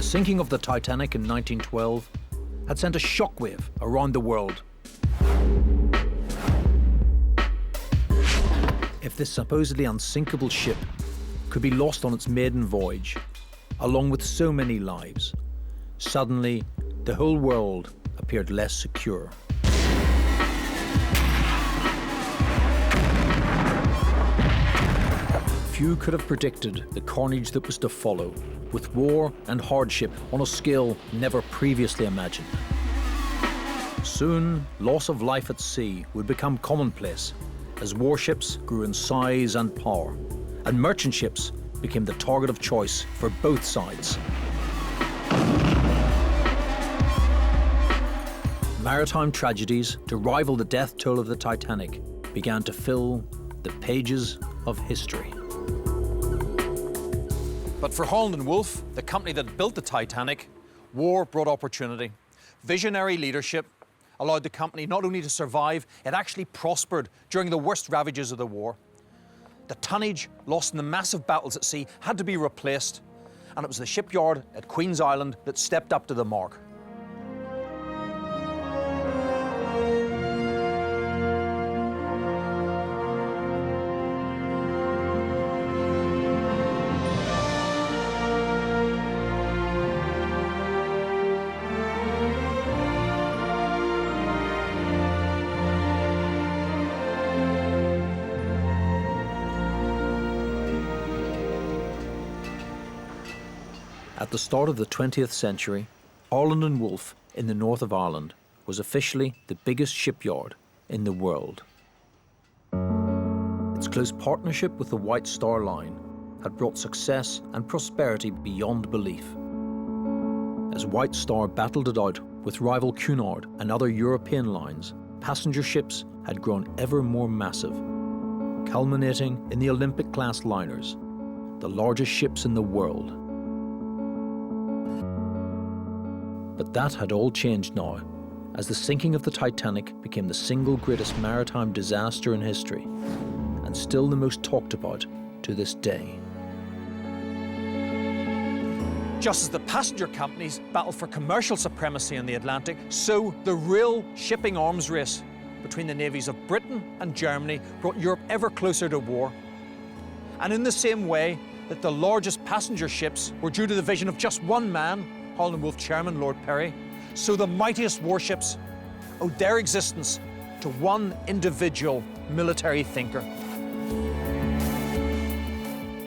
sinking of the Titanic in 1912 had sent a shockwave around the world. If this supposedly unsinkable ship could be lost on its maiden voyage, along with so many lives, suddenly the whole world appeared less secure. Few could have predicted the carnage that was to follow, with war and hardship on a scale never previously imagined. Soon, loss of life at sea would become commonplace as warships grew in size and power, and merchant ships became the target of choice for both sides. Maritime tragedies to rival the death toll of the Titanic began to fill the pages of history. But for Harland and Wolff, the company that built the Titanic, war brought opportunity. Visionary leadership allowed the company not only to survive, it actually prospered during the worst ravages of the war. The tonnage lost in the massive battles at sea had to be replaced, and it was the shipyard at Queen's Island that stepped up to the mark. At the start of the 20th century, Harland and Wolff in the north of Ireland was officially the biggest shipyard in the world. Its close partnership with the White Star Line had brought success and prosperity beyond belief. As White Star battled it out with rival Cunard and other European lines, passenger ships had grown ever more massive, culminating in the Olympic-class liners, the largest ships in the world. But that had all changed now, as the sinking of the Titanic became the single greatest maritime disaster in history, and still the most talked about to this day. Just as the passenger companies battled for commercial supremacy in the Atlantic, so the real shipping arms race between the navies of Britain and Germany brought Europe ever closer to war. And in the same way that the largest passenger ships were due to the vision of just one man, Harland and Wolff chairman Lord Pirrie, so the mightiest warships owed their existence to one individual military thinker.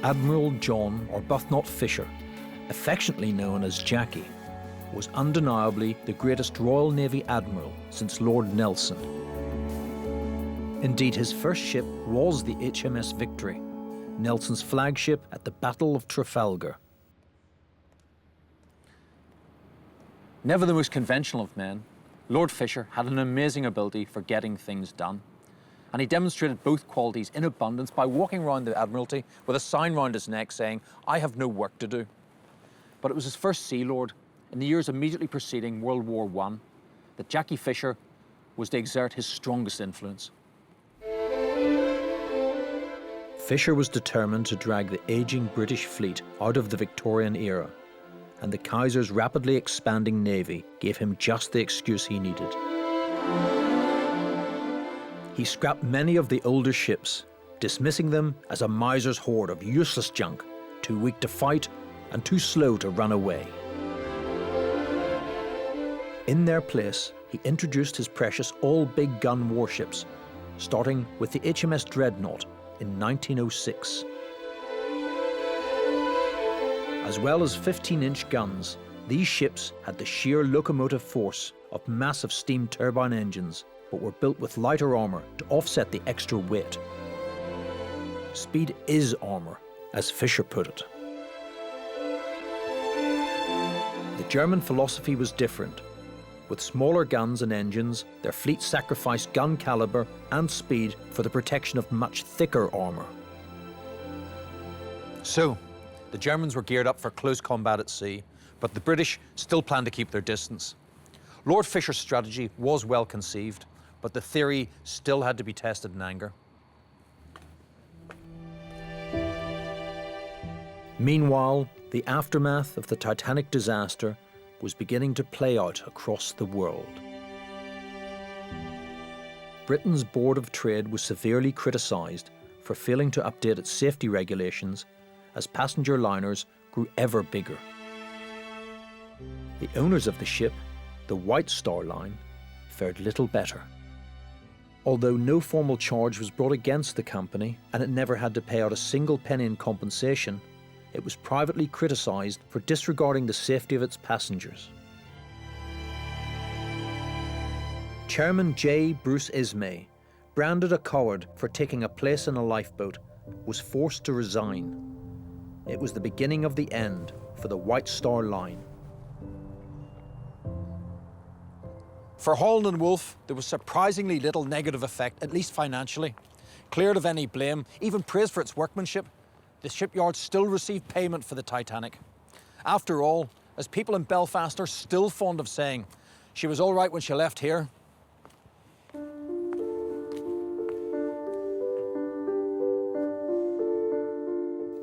Admiral John Arbuthnot Fisher, affectionately known as Jackie, was undeniably the greatest Royal Navy admiral since Lord Nelson. Indeed, his first ship was the HMS Victory, Nelson's flagship at the Battle of Trafalgar. Never the most conventional of men, Lord Fisher had an amazing ability for getting things done. And he demonstrated both qualities in abundance by walking around the Admiralty with a sign round his neck saying, "I have no work to do." But it was his first Sea Lord, in the years immediately preceding World War I, that Jackie Fisher was to exert his strongest influence. Fisher was determined to drag the aging British fleet out of the Victorian era, and the Kaiser's rapidly expanding navy gave him just the excuse he needed. He scrapped many of the older ships, dismissing them as a miser's hoard of useless junk, too weak to fight and too slow to run away. In their place, he introduced his precious all-big gun warships, starting with the HMS Dreadnought in 1906. As well as 15-inch guns, these ships had the sheer locomotive force of massive steam turbine engines, but were built with lighter armour to offset the extra weight. Speed is armour, as Fisher put it. The German philosophy was different. With smaller guns and engines, their fleet sacrificed gun caliber and speed for the protection of much thicker armour. So, the Germans were geared up for close combat at sea, but the British still planned to keep their distance. Lord Fisher's strategy was well conceived, but the theory still had to be tested in anger. Meanwhile, The aftermath of the Titanic disaster was beginning to play out across the world. Britain's Board of Trade was severely criticised for failing to update its safety regulations as passenger liners grew ever bigger. The owners of the ship, the White Star Line, fared little better. Although no formal charge was brought against the company and it never had to pay out a single penny in compensation, it was privately criticised for disregarding the safety of its passengers. Chairman J. Bruce Ismay, branded a coward for taking a place in a lifeboat, was forced to resign. It was the beginning of the end for the White Star Line. For Harland and Wolff, there was surprisingly little negative effect, at least financially. Cleared of any blame, even praise for its workmanship, the shipyard still received payment for the Titanic. After all, as people in Belfast are still fond of saying, she was all right when she left here.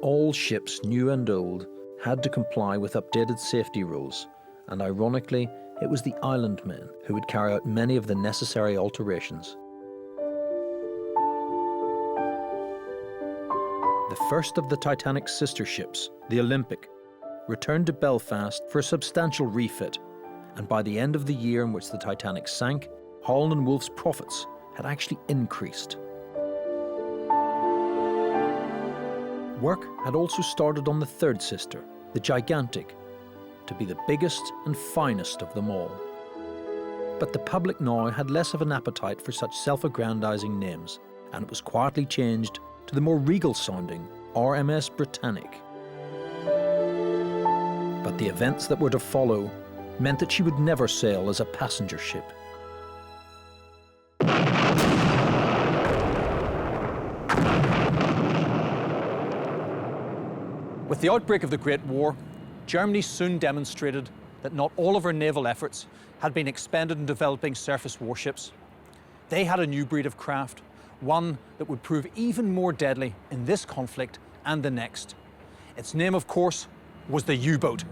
All ships, new and old, had to comply with updated safety rules, and ironically, it was the island men who would carry out many of the necessary alterations. The first of the Titanic's sister ships, the Olympic, returned to Belfast for a substantial refit, and by the end of the year in which the Titanic sank, Harland and Wolff's profits had actually increased. Work had also started on the third sister, the Gigantic, to be the biggest and finest of them all. But the public now had less of an appetite for such self-aggrandizing names, and it was quietly changed to the more regal-sounding RMS Britannic. But the events that were to follow meant that she would never sail as a passenger ship. With the outbreak of the Great War, Germany soon demonstrated that not all of her naval efforts had been expended in developing surface warships. They had a new breed of craft, one that would prove even more deadly in this conflict and the next. Its name, of course, was the U-boat.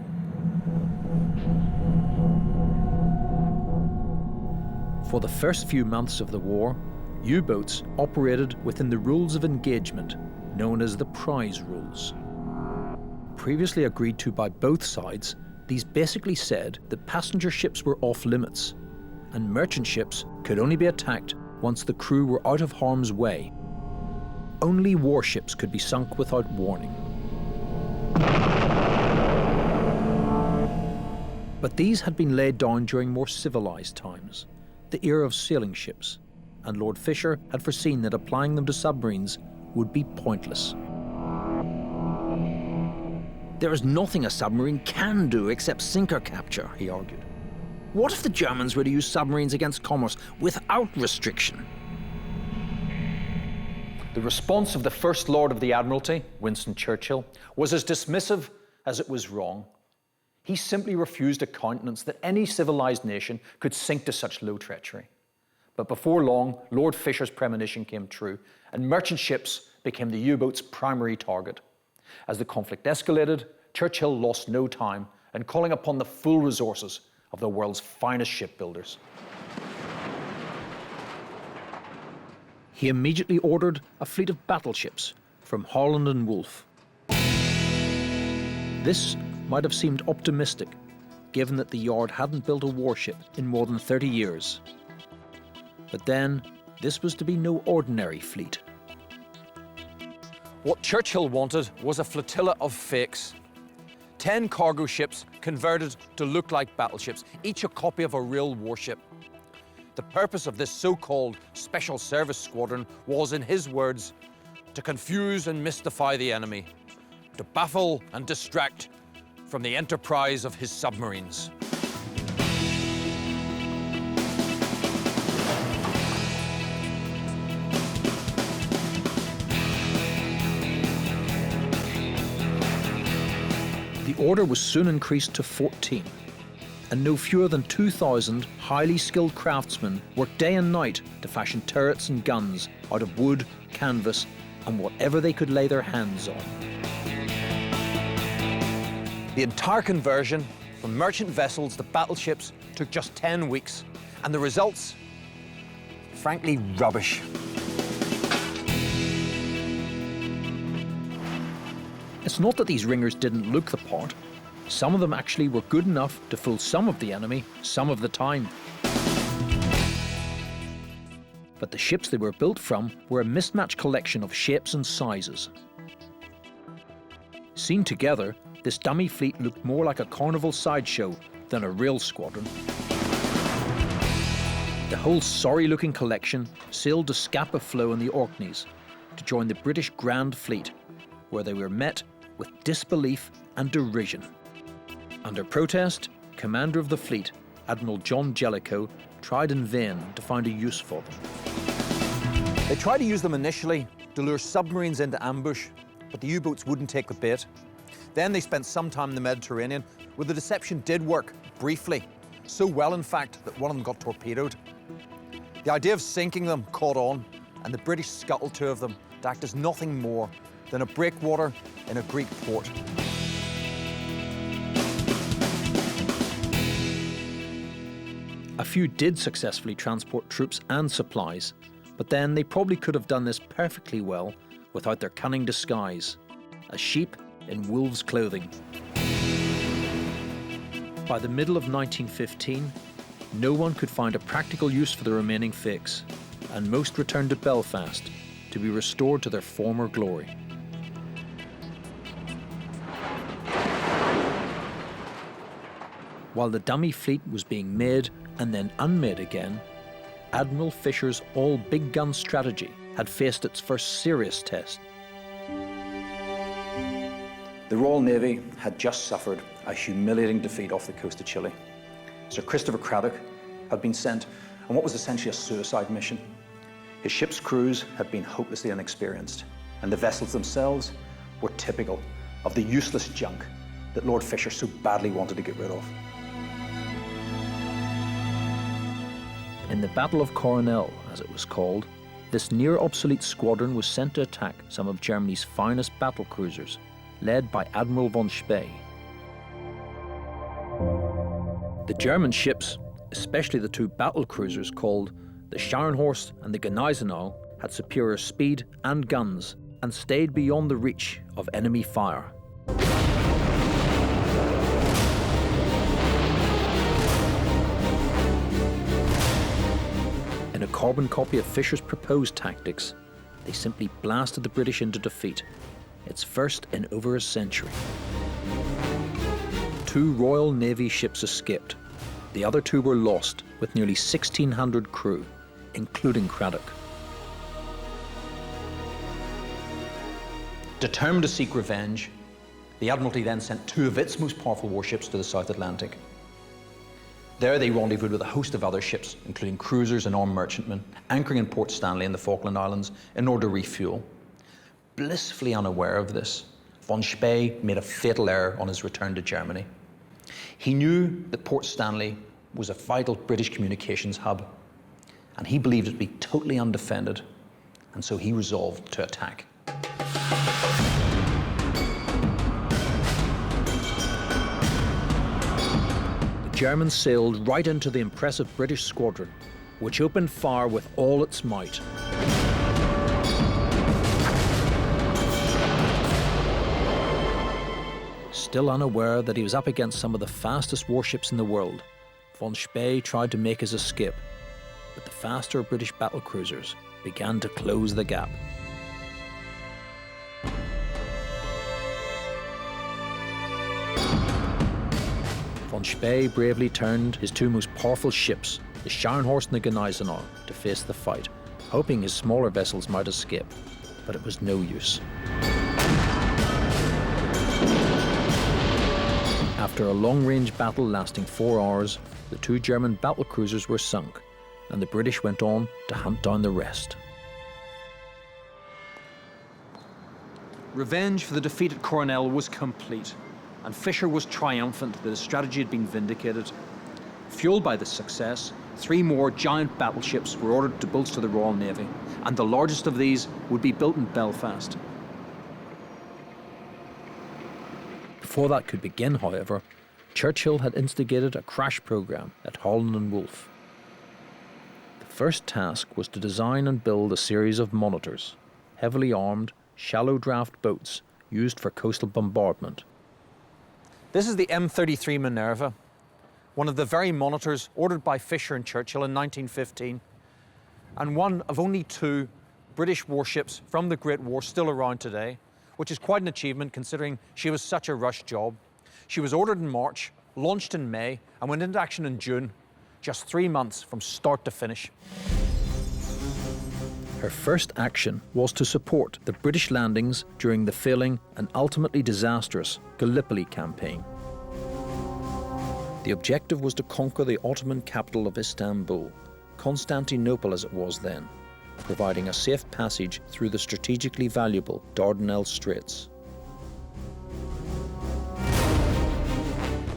For the first few months of the war, U-boats operated within the rules of engagement, known as the prize rules. Previously agreed to by both sides, these basically said that passenger ships were off limits, and merchant ships could only be attacked once the crew were out of harm's way. Only warships could be sunk without warning. But these had been laid down during more civilized times, the era of sailing ships, and Lord Fisher had foreseen that applying them to submarines would be pointless. There is nothing a submarine can do except sink or capture, he argued. What if the Germans were to use submarines against commerce without restriction? The response of the First Lord of the Admiralty, Winston Churchill, was as dismissive as it was wrong. He simply refused to countenance that any civilized nation could sink to such low treachery. But before long, Lord Fisher's premonition came true, and merchant ships became the U-boat's primary target. As the conflict escalated, Churchill lost no time in calling upon the full resources of the world's finest shipbuilders. He immediately ordered a fleet of battleships from Harland and Wolff. This might have seemed optimistic, given that the yard hadn't built a warship in more than 30 years. But then, this was to be no ordinary fleet. What Churchill wanted was a flotilla of fakes. 10 cargo ships converted to look like battleships, each a copy of a real warship. The purpose of this so-called Special Service Squadron was, in his words, to confuse and mystify the enemy, to baffle and distract from the enterprise of his submarines. The order was soon increased to 14, and no fewer than 2,000 highly skilled craftsmen worked day and night to fashion turrets and guns out of wood, canvas, and whatever they could lay their hands on. The entire conversion from merchant vessels to battleships took just 10 weeks, and the results, frankly, rubbish. It's not that these ringers didn't look the part. Some of them actually were good enough to fool some of the enemy some of the time. But the ships they were built from were a mismatched collection of shapes and sizes. Seen together, this dummy fleet looked more like a carnival sideshow than a real squadron. The whole sorry-looking collection sailed to Scapa Flow in the Orkneys to join the British Grand Fleet, where they were met with disbelief and derision. Under protest, commander of the fleet, Admiral John Jellicoe, tried in vain to find a use for them. They tried to use them initially to lure submarines into ambush, but the U-boats wouldn't take the bait. Then they spent some time in the Mediterranean, where the deception did work, briefly. So well, in fact, that one of them got torpedoed. The idea of sinking them caught on, and the British scuttled two of them to act as nothing more than a breakwater in a Greek port. A few did successfully transport troops and supplies, but then they probably could have done this perfectly well without their cunning disguise, a sheep in wolves' clothing. By the middle of 1915, no one could find a practical use for the remaining fakes, and most returned to Belfast to be restored to their former glory. While the dummy fleet was being made and then unmade again, Admiral Fisher's all-big gun strategy had faced its first serious test. The Royal Navy had just suffered a humiliating defeat off the coast of Chile. Sir Christopher Craddock had been sent on what was essentially a suicide mission. His ship's crews had been hopelessly inexperienced, and the vessels themselves were typical of the useless junk that Lord Fisher so badly wanted to get rid of. In the Battle of Coronel, as it was called, this near-obsolete squadron was sent to attack some of Germany's finest battle cruisers, led by Admiral von Spee. The German ships, especially the two battle cruisers called the Scharnhorst and the Gneisenau, had superior speed and guns and stayed beyond the reach of enemy fire. In a carbon copy of Fisher's proposed tactics, they simply blasted the British into defeat, its first in over a century. 2 Royal Navy ships escaped. The other 2 were lost, with nearly 1,600 crew, including Craddock. Determined to seek revenge, the Admiralty then sent 2 of its most powerful warships to the South Atlantic. There they rendezvoused with a host of other ships, including cruisers and armed merchantmen, anchoring in Port Stanley in the Falkland Islands in order to refuel. Blissfully unaware of this, von Spee made a fatal error on his return to Germany. He knew that Port Stanley was a vital British communications hub, and he believed it to be totally undefended, and so he resolved to attack. The Germans sailed right into the impressive British squadron, which opened fire with all its might. Still unaware that he was up against some of the fastest warships in the world, von Spee tried to make his escape, but the faster British battlecruisers began to close the gap. Von Spee bravely turned his 2 most powerful ships, the Scharnhorst and the Gneisenau, to face the fight, hoping his smaller vessels might escape, but it was no use. After a long-range battle lasting 4 hours, the 2 German battlecruisers were sunk, and the British went on to hunt down the rest. Revenge for the defeat at Coronel was complete, and Fisher was triumphant that his strategy had been vindicated. Fueled by this success, 3 more giant battleships were ordered to bolster the Royal Navy, and the largest of these would be built in Belfast. Before that could begin, however, Churchill had instigated a crash program at Harland and Wolff. The first task was to design and build a series of monitors, heavily armed, shallow draft boats used for coastal bombardment. This is the M33 Minerva, one of the very monitors ordered by Fisher and Churchill in 1915, and one of only 2 British warships from the Great War still around today, which is quite an achievement considering she was such a rush job. She was ordered in March, launched in May, and went into action in June, just 3 months from start to finish. Her first action was to support the British landings during the failing and ultimately disastrous Gallipoli campaign. The objective was to conquer the Ottoman capital of Istanbul, Constantinople as it was then, providing a safe passage through the strategically valuable Dardanelles Straits.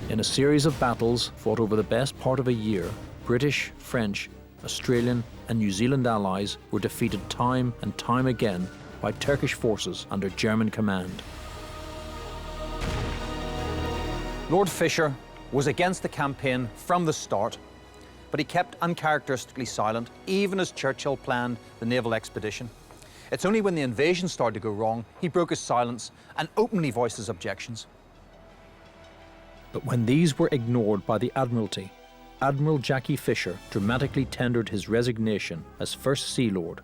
In a series of battles fought over the best part of a year, British, French, Australian and New Zealand allies were defeated time and time again by Turkish forces under German command. Lord Fisher was against the campaign from the start, but he kept uncharacteristically silent, even as Churchill planned the naval expedition. It's only when the invasion started to go wrong, he broke his silence and openly voiced his objections. But when these were ignored by the Admiralty, Admiral Jackie Fisher dramatically tendered his resignation as First Sea Lord,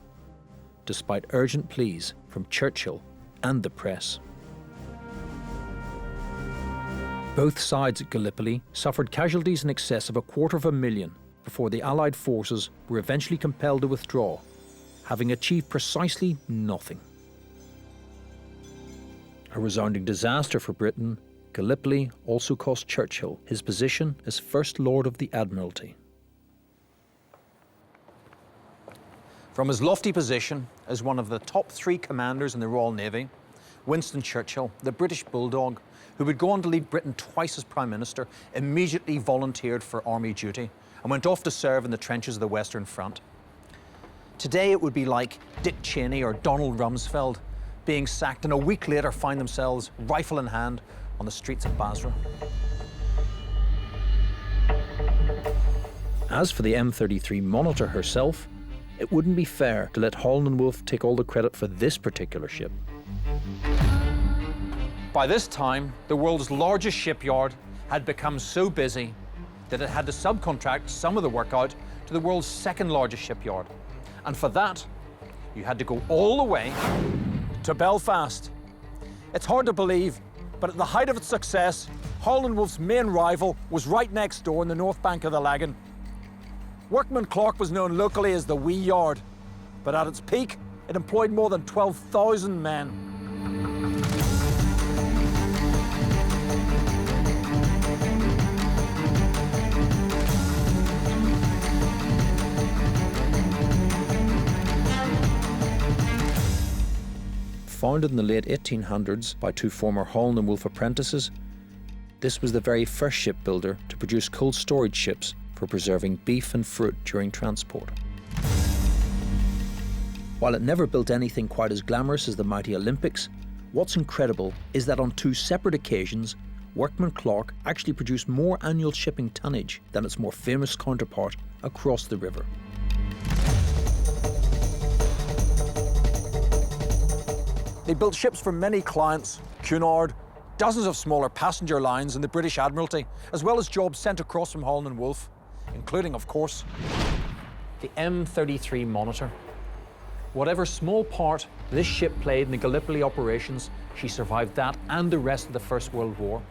despite urgent pleas from Churchill and the press. Both sides at Gallipoli suffered casualties in excess of 250,000 before the Allied forces were eventually compelled to withdraw, having achieved precisely nothing. A resounding disaster for Britain, Gallipoli also cost Churchill his position as First Lord of the Admiralty. From his lofty position as one of the top 3 commanders in the Royal Navy, Winston Churchill, the British bulldog, who would go on to lead Britain twice as Prime Minister, immediately volunteered for army duty and went off to serve in the trenches of the Western Front. Today it would be like Dick Cheney or Donald Rumsfeld being sacked and a week later find themselves, rifle in hand, on the streets of Basra. As for the M33 Monitor herself, it wouldn't be fair to let Harland and Wolff take all the credit for this particular ship. By this time, the world's largest shipyard had become so busy that it had to subcontract some of the work out to the world's 2nd largest shipyard. And for that, you had to go all the way to Belfast. It's hard to believe, but at the height of its success, Harland and Wolff's main rival was right next door in the north bank of the Lagan. Workman Clark was known locally as the Wee Yard, but at its peak, it employed more than 12,000 men. Founded in the late 1800s by 2 former Harland and Wolff apprentices, this was the very first shipbuilder to produce cold storage ships for preserving beef and fruit during transport. While it never built anything quite as glamorous as the mighty Olympics, what's incredible is that on 2 separate occasions, Workman Clark actually produced more annual shipping tonnage than its more famous counterpart across the river. They built ships for many clients, Cunard, dozens of smaller passenger lines in the British Admiralty, as well as jobs sent across from Harland and Wolff, including, of course, the M33 Monitor. Whatever small part this ship played in the Gallipoli operations, she survived that and the rest of the First World War.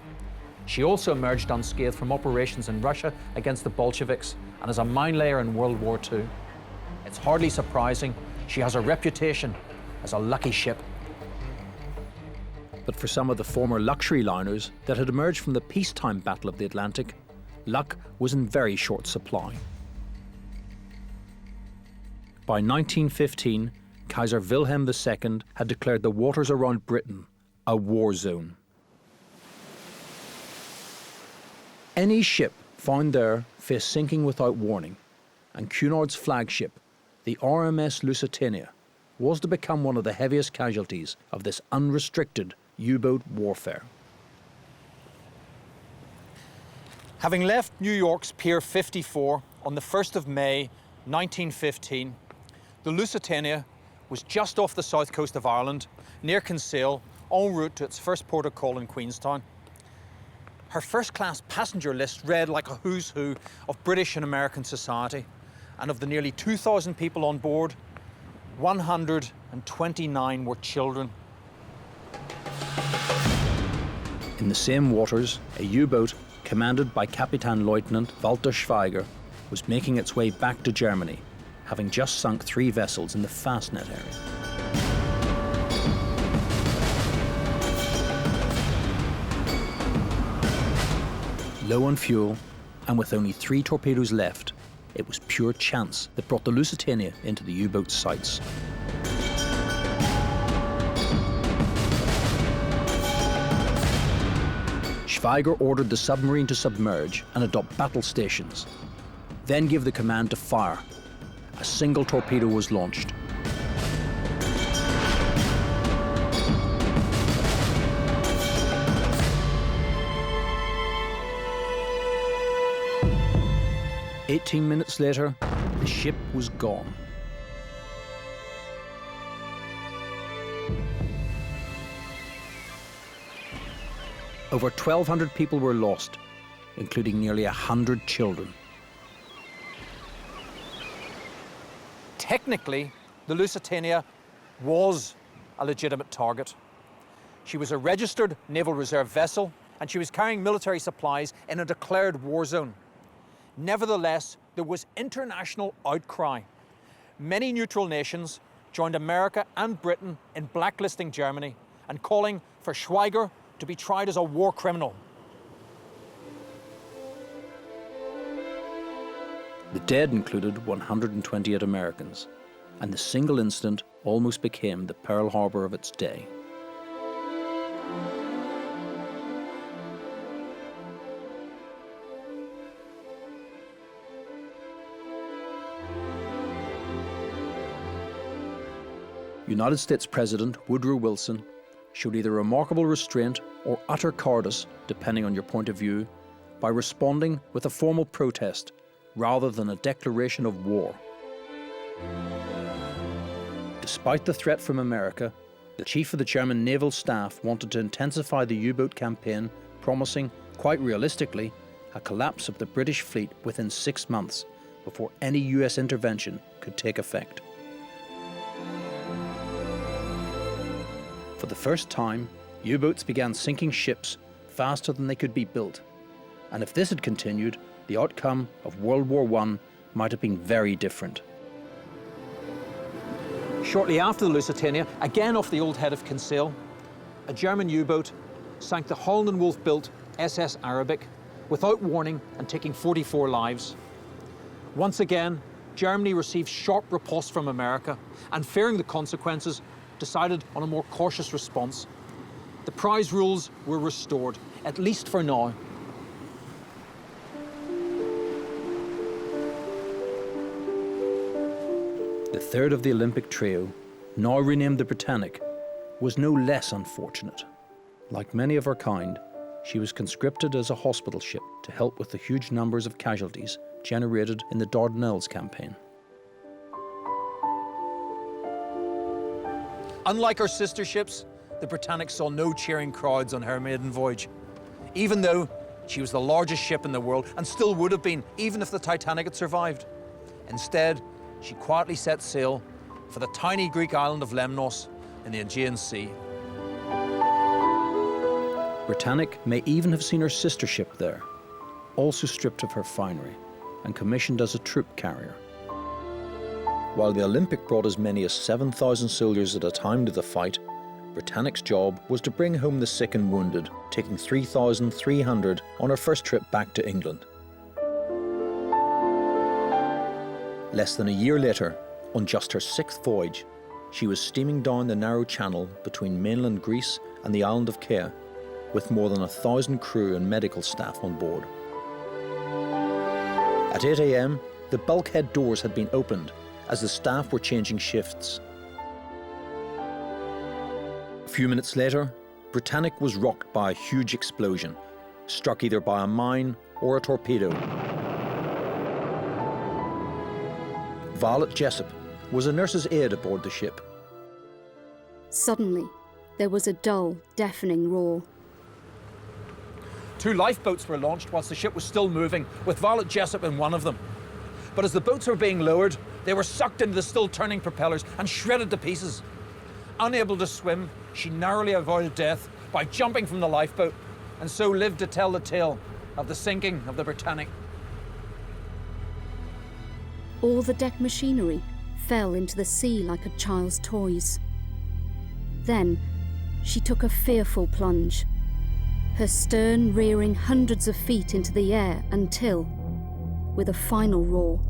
She also emerged unscathed from operations in Russia against the Bolsheviks and as a mine layer in World War II. It's hardly surprising she has a reputation as a lucky ship. But for some of the former luxury liners that had emerged from the peacetime Battle of the Atlantic, luck was in very short supply. By 1915, Kaiser Wilhelm II had declared the waters around Britain a war zone. Any ship found there faced sinking without warning, and Cunard's flagship, the RMS Lusitania, was to become one of the heaviest casualties of this unrestricted U-boat warfare. Having left New York's Pier 54 on the 1st of May 1915, the Lusitania was just off the south coast of Ireland, near Kinsale, en route to its first port of call in Queenstown. Her first-class passenger list read like a who's who of British and American society, and of the nearly 2,000 people on board, 129 were children. In the same waters, a U-boat commanded by Captain Lieutenant Walter Schweiger was making its way back to Germany, having just sunk 3 vessels in the Fastnet area. Low on fuel, and with only 3 torpedoes left, it was pure chance that brought the Lusitania into the U-boat's sights. Schweiger ordered the submarine to submerge and adopt battle stations, then give the command to fire. A single torpedo was launched. "18 minutes later, the ship was gone. Over 1,200 people were lost, including nearly 100 children. Technically, the Lusitania was a legitimate target. She was a registered Naval Reserve vessel, and she was carrying military supplies in a declared war zone. Nevertheless, there was international outcry. Many neutral nations joined America and Britain in blacklisting Germany and calling for Schweiger to be tried as a war criminal. The dead included 128 Americans, and the single incident almost became the Pearl Harbor of its day. United States President Woodrow Wilson showed either remarkable restraint or utter cowardice, depending on your point of view, by responding with a formal protest rather than a declaration of war. Despite the threat from America, the chief of the German naval staff wanted to intensify the U-boat campaign, promising, quite realistically, a collapse of the British fleet within 6 months before any US intervention could take effect. For the first time, U-boats began sinking ships faster than they could be built, and if this had continued, the outcome of World War I might have been very different. Shortly after the Lusitania, again off the old head of Kinsale, a German U-boat sank the Harland and Wolff built SS Arabic without warning and taking 44 lives. Once again, Germany received sharp riposte from America and, fearing the consequences, decided on a more cautious response. The prize rules were restored, at least for now. The third of the Olympic trio, now renamed the Britannic, was no less unfortunate. Like many of her kind, she was conscripted as a hospital ship to help with the huge numbers of casualties generated in the Dardanelles campaign. Unlike her sister ships, the Britannic saw no cheering crowds on her maiden voyage, even though she was the largest ship in the world and still would have been, even if the Titanic had survived. Instead, she quietly set sail for the tiny Greek island of Lemnos in the Aegean Sea. Britannic may even have seen her sister ship there, also stripped of her finery and commissioned as a troop carrier. While the Olympic brought as many as 7,000 soldiers at a time to the fight, Britannic's job was to bring home the sick and wounded, taking 3,300 on her first trip back to England. Less than a year later, on just her 6th voyage, she was steaming down the narrow channel between mainland Greece and the island of Kea, with more than 1,000 crew and medical staff on board. At 8 a.m, the bulkhead doors had been opened as the staff were changing shifts. A few minutes later, Britannic was rocked by a huge explosion, struck either by a mine or a torpedo. Violet Jessup was a nurse's aide aboard the ship. Suddenly, there was a dull, deafening roar. 2 lifeboats were launched whilst the ship was still moving, with Violet Jessup in one of them. But as the boats were being lowered, they were sucked into the still turning propellers and shredded to pieces. Unable to swim, she narrowly avoided death by jumping from the lifeboat, and so lived to tell the tale of the sinking of the Britannic. All the deck machinery fell into the sea like a child's toys. Then, she took a fearful plunge, her stern rearing hundreds of feet into the air until, with a final roar,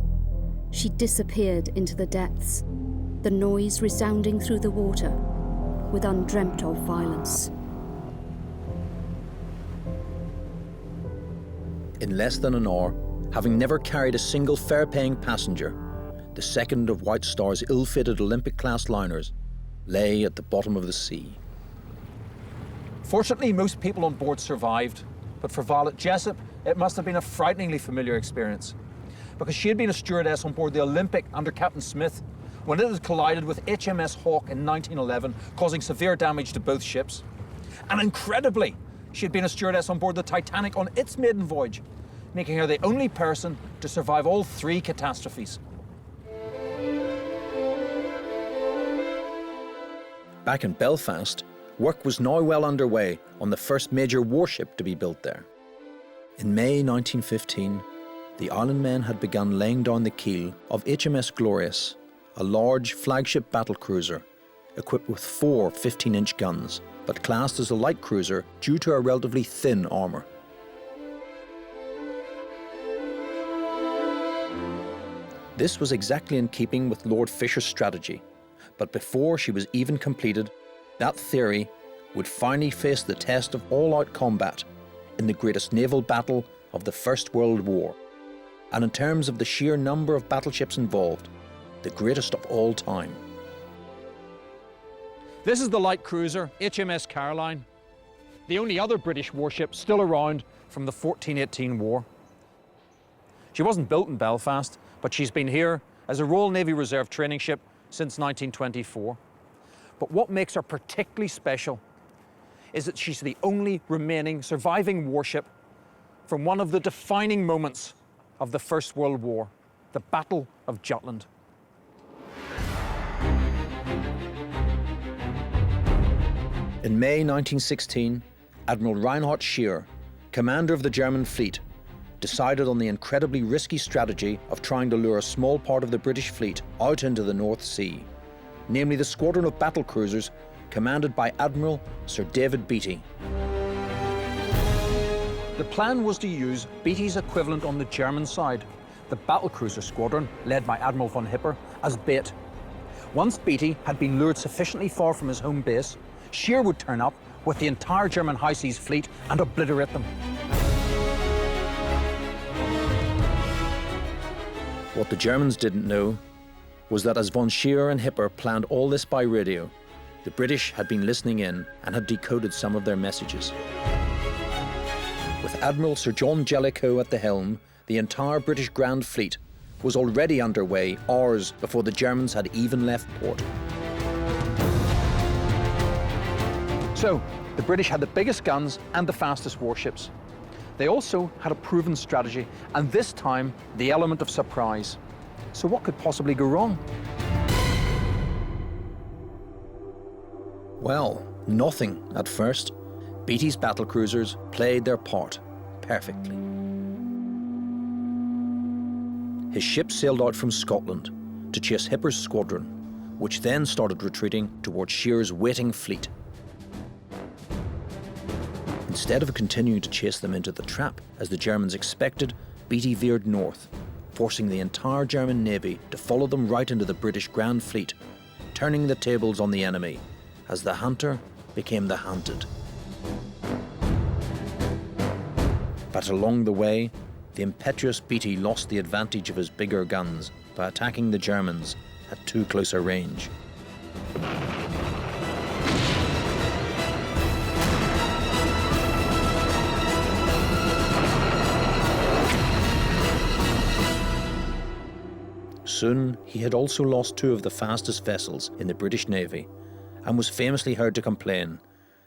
she disappeared into the depths, the noise resounding through the water with undreamt of violence. In less than an hour, having never carried a single fare-paying passenger, the second of White Star's ill-fated Olympic-class liners lay at the bottom of the sea. Fortunately, most people on board survived, but for Violet Jessup, it must have been a frighteningly familiar experience, because she had been a stewardess on board the Olympic under Captain Smith when it had collided with HMS Hawke in 1911, causing severe damage to both ships. And incredibly, she had been a stewardess on board the Titanic on its maiden voyage, making her the only person to survive all 3 catastrophes. Back in Belfast, work was now well underway on the first major warship to be built there. In May 1915, the island men had begun laying down the keel of HMS Glorious, a large flagship battle cruiser equipped with 4 15-inch guns, but classed as a light cruiser due to her relatively thin armour. This was exactly in keeping with Lord Fisher's strategy, but before she was even completed, that theory would finally face the test of all-out combat in the greatest naval battle of the First World War, and in terms of the sheer number of battleships involved, the greatest of all time. This is the light cruiser HMS Caroline, the only other British warship still around from the 1418 war. She wasn't built in Belfast, but she's been here as a Royal Navy Reserve training ship since 1924. But what makes her particularly special is that she's the only remaining surviving warship from one of the defining moments of the First World War, the Battle of Jutland. In May 1916, Admiral Reinhard Scheer, commander of the German fleet, decided on the incredibly risky strategy of trying to lure a small part of the British fleet out into the North Sea, namely the squadron of battle cruisers commanded by Admiral Sir David Beatty. The plan was to use Beatty's equivalent on the German side, the battlecruiser squadron, led by Admiral von Hipper, as bait. Once Beatty had been lured sufficiently far from his home base, Scheer would turn up with the entire German high seas fleet and obliterate them. What the Germans didn't know was that as von Scheer and Hipper planned all this by radio, the British had been listening in and had decoded some of their messages. With Admiral Sir John Jellicoe at the helm, the entire British Grand Fleet was already underway hours before the Germans had even left port. So, the British had the biggest guns and the fastest warships. They also had a proven strategy, and this time, the element of surprise. So what could possibly go wrong? Well, nothing at first. Beatty's battlecruisers played their part perfectly. His ship sailed out from Scotland to chase Hipper's squadron, which then started retreating towards Scheer's waiting fleet. Instead of continuing to chase them into the trap, as the Germans expected, Beatty veered north, forcing the entire German navy to follow them right into the British Grand Fleet, turning the tables on the enemy as the hunter became the hunted. But along the way, the impetuous Beatty lost the advantage of his bigger guns by attacking the Germans at too close a range. Soon, he had also lost two of the fastest vessels in the British Navy and was famously heard to complain,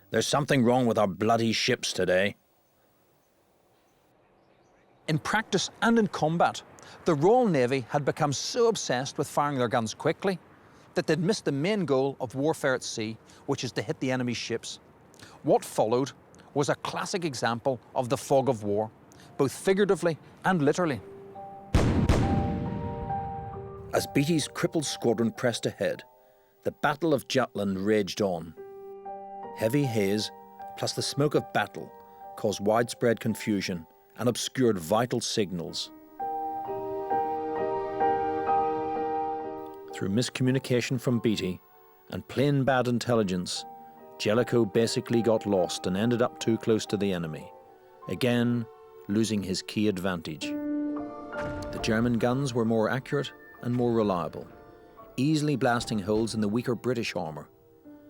"There's something wrong with our bloody ships today." In practice and in combat, the Royal Navy had become so obsessed with firing their guns quickly that they'd missed the main goal of warfare at sea, which is to hit the enemy's ships. What followed was a classic example of the fog of war, both figuratively and literally. As Beattie's crippled squadron pressed ahead, the Battle of Jutland raged on. Heavy haze, plus the smoke of battle, caused widespread confusion and obscured vital signals. Through miscommunication from Beattie and plain bad intelligence, Jellicoe basically got lost and ended up too close to the enemy, again losing his key advantage. The German guns were more accurate and more reliable, easily blasting holes in the weaker British armour,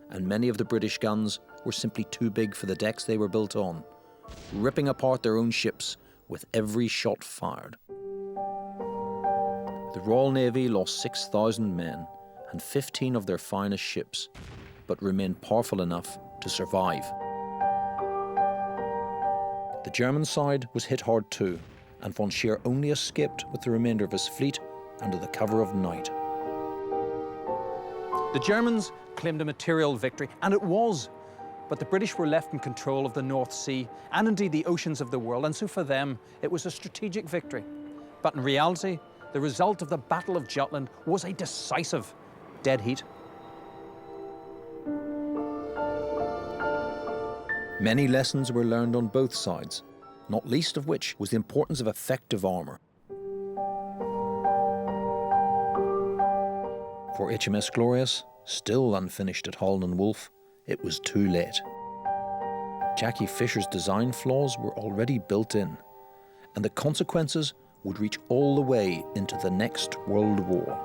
and many of the British guns were simply too big for the decks they were built on, ripping apart their own ships with every shot fired. The Royal Navy lost 6,000 men and 15 of their finest ships, but remained powerful enough to survive. The German side was hit hard too, and von Scheer only escaped with the remainder of his fleet under the cover of night. The Germans claimed a material victory, and it was, but the British were left in control of the North Sea and indeed the oceans of the world, and so for them it was a strategic victory. But in reality, the result of the Battle of Jutland was a decisive dead heat. Many lessons were learned on both sides, not least of which was the importance of effective armour. For HMS Glorious, still unfinished at Harland and Wolff, it was too late. Jackie Fisher's design flaws were already built in, and the consequences would reach all the way into the next World War.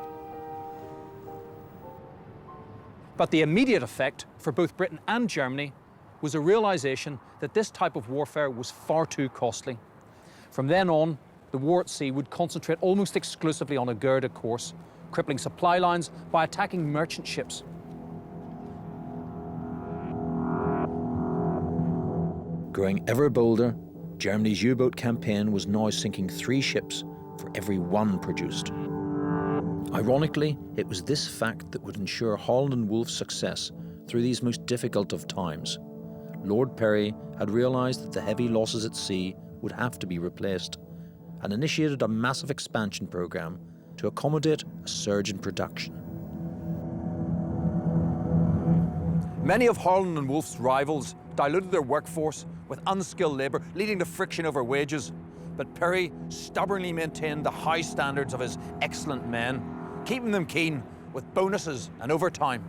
But the immediate effect for both Britain and Germany was a realisation that this type of warfare was far too costly. From then on, the war at sea would concentrate almost exclusively on a Garda course, crippling supply lines by attacking merchant ships. Growing ever bolder, Germany's U-boat campaign was now sinking 3 ships for every 1 produced. Ironically, it was this fact that would ensure Harland and Wolff's success through these most difficult of times. Lord Pirrie had realised that the heavy losses at sea would have to be replaced, and initiated a massive expansion programme to accommodate a surge in production. Many of Harland and Wolff's rivals diluted their workforce with unskilled labour, leading to friction over wages. But Pirrie stubbornly maintained the high standards of his excellent men, keeping them keen with bonuses and overtime.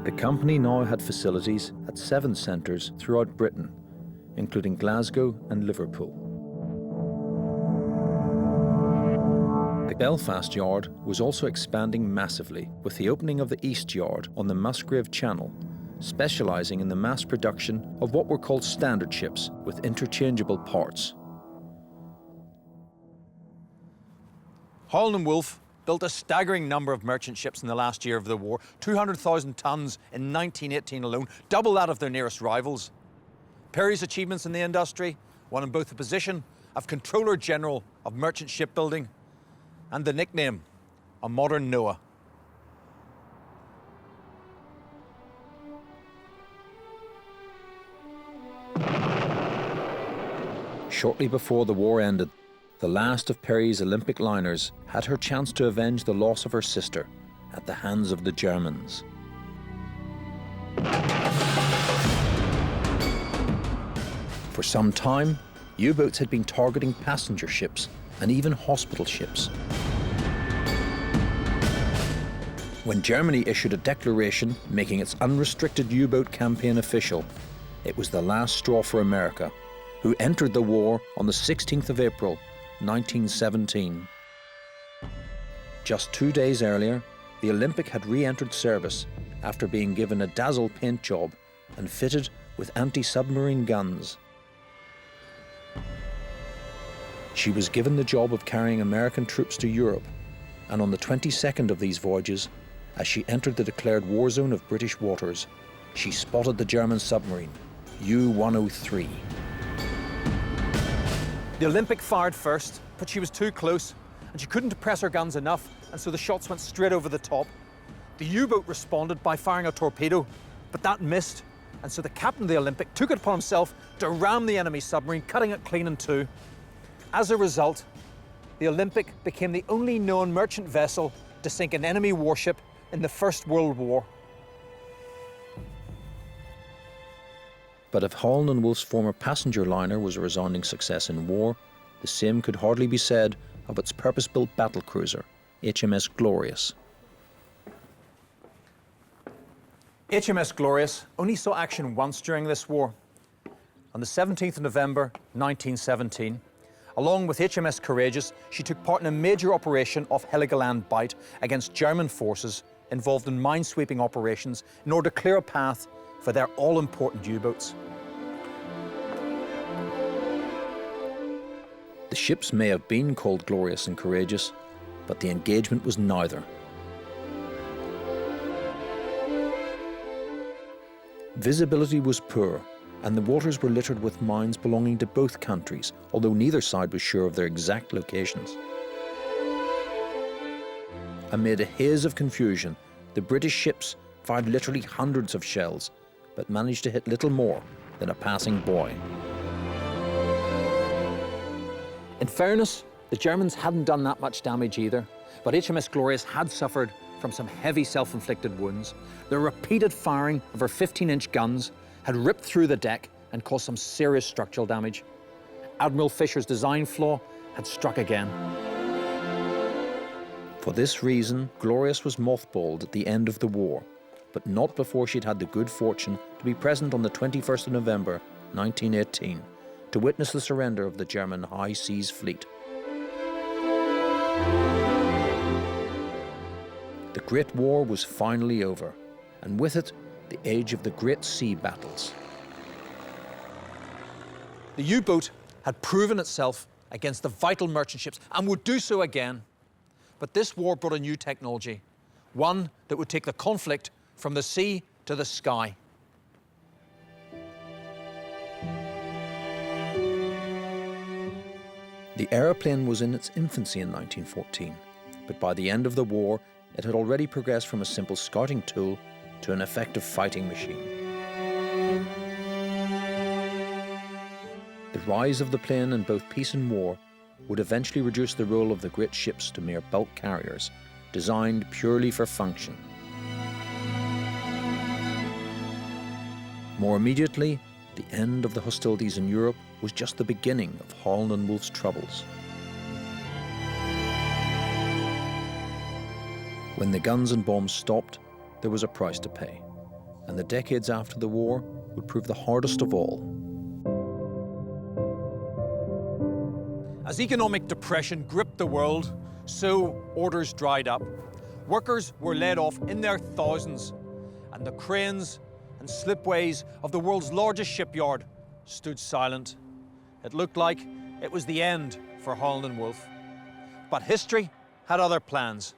The company now had facilities at 7 centres throughout Britain, including Glasgow and Liverpool. The Belfast yard was also expanding massively with the opening of the East Yard on the Musgrave Channel, specialising in the mass production of what were called standard ships with interchangeable parts. Harland and Wolff built a staggering number of merchant ships in the last year of the war, 200,000 tons in 1918 alone, double that of their nearest rivals. Pirrie's achievements in the industry won him both the position of Controller General of Merchant Shipbuilding and the nickname, a modern Noah. Shortly before the war ended, the last of Pirrie's Olympic liners had her chance to avenge the loss of her sister at the hands of the Germans. For some time, U-boats had been targeting passenger ships and even hospital ships. When Germany issued a declaration making its unrestricted U-boat campaign official, it was the last straw for America, who entered the war on the 16th of April, 1917. Just 2 days earlier, the Olympic had re-entered service after being given a dazzle paint job and fitted with anti-submarine guns. She was given the job of carrying American troops to Europe, and on the 22nd of these voyages, as she entered the declared war zone of British waters, she spotted the German submarine, U-103. The Olympic fired first, but she was too close, and she couldn't press her guns enough, and so the shots went straight over the top. The U-boat responded by firing a torpedo, but that missed, and so the captain of the Olympic took it upon himself to ram the enemy submarine, cutting it clean in two. As a result, the Olympic became the only known merchant vessel to sink an enemy warship in the First World War. But if Harland and Wolff's former passenger liner was a resounding success in war, the same could hardly be said of its purpose-built battlecruiser, HMS Glorious. HMS Glorious only saw action once during this war. On the 17th of November 1917, along with HMS Courageous, she took part in a major operation off Heligoland Bight against German forces involved in minesweeping operations in order to clear a path for their all-important U-boats. The ships may have been called Glorious and Courageous, but the engagement was neither. Visibility was poor, and the waters were littered with mines belonging to both countries, although neither side was sure of their exact locations. Amid a haze of confusion, the British ships fired literally hundreds of shells, but managed to hit little more than a passing boy. In fairness, the Germans hadn't done that much damage either, but HMS Glorious had suffered from some heavy self-inflicted wounds. The repeated firing of her 15-inch guns had ripped through the deck and caused some serious structural damage. Admiral Fisher's design flaw had struck again. For this reason, Glorious was mothballed at the end of the war, but not before she'd had the good fortune to be present on the 21st of November 1918 to witness the surrender of the German High Seas Fleet. The Great War was finally over, and with it, the age of the great sea battles. The U-boat had proven itself against the vital merchant ships and would do so again. But this war brought a new technology, one that would take the conflict from the sea to the sky. The aeroplane was in its infancy in 1914, but by the end of the war, it had already progressed from a simple scouting tool to an effective fighting machine. The rise of the plane in both peace and war would eventually reduce the role of the great ships to mere bulk carriers, designed purely for function. More immediately, the end of the hostilities in Europe was just the beginning of Harland and Wolff's troubles. When the guns and bombs stopped, there was a price to pay, and the decades after the war would prove the hardest of all. As economic depression gripped the world, so orders dried up. Workers were laid off in their thousands, and the cranes and slipways of the world's largest shipyard stood silent. It looked like it was the end for Harland and Wolff. But history had other plans.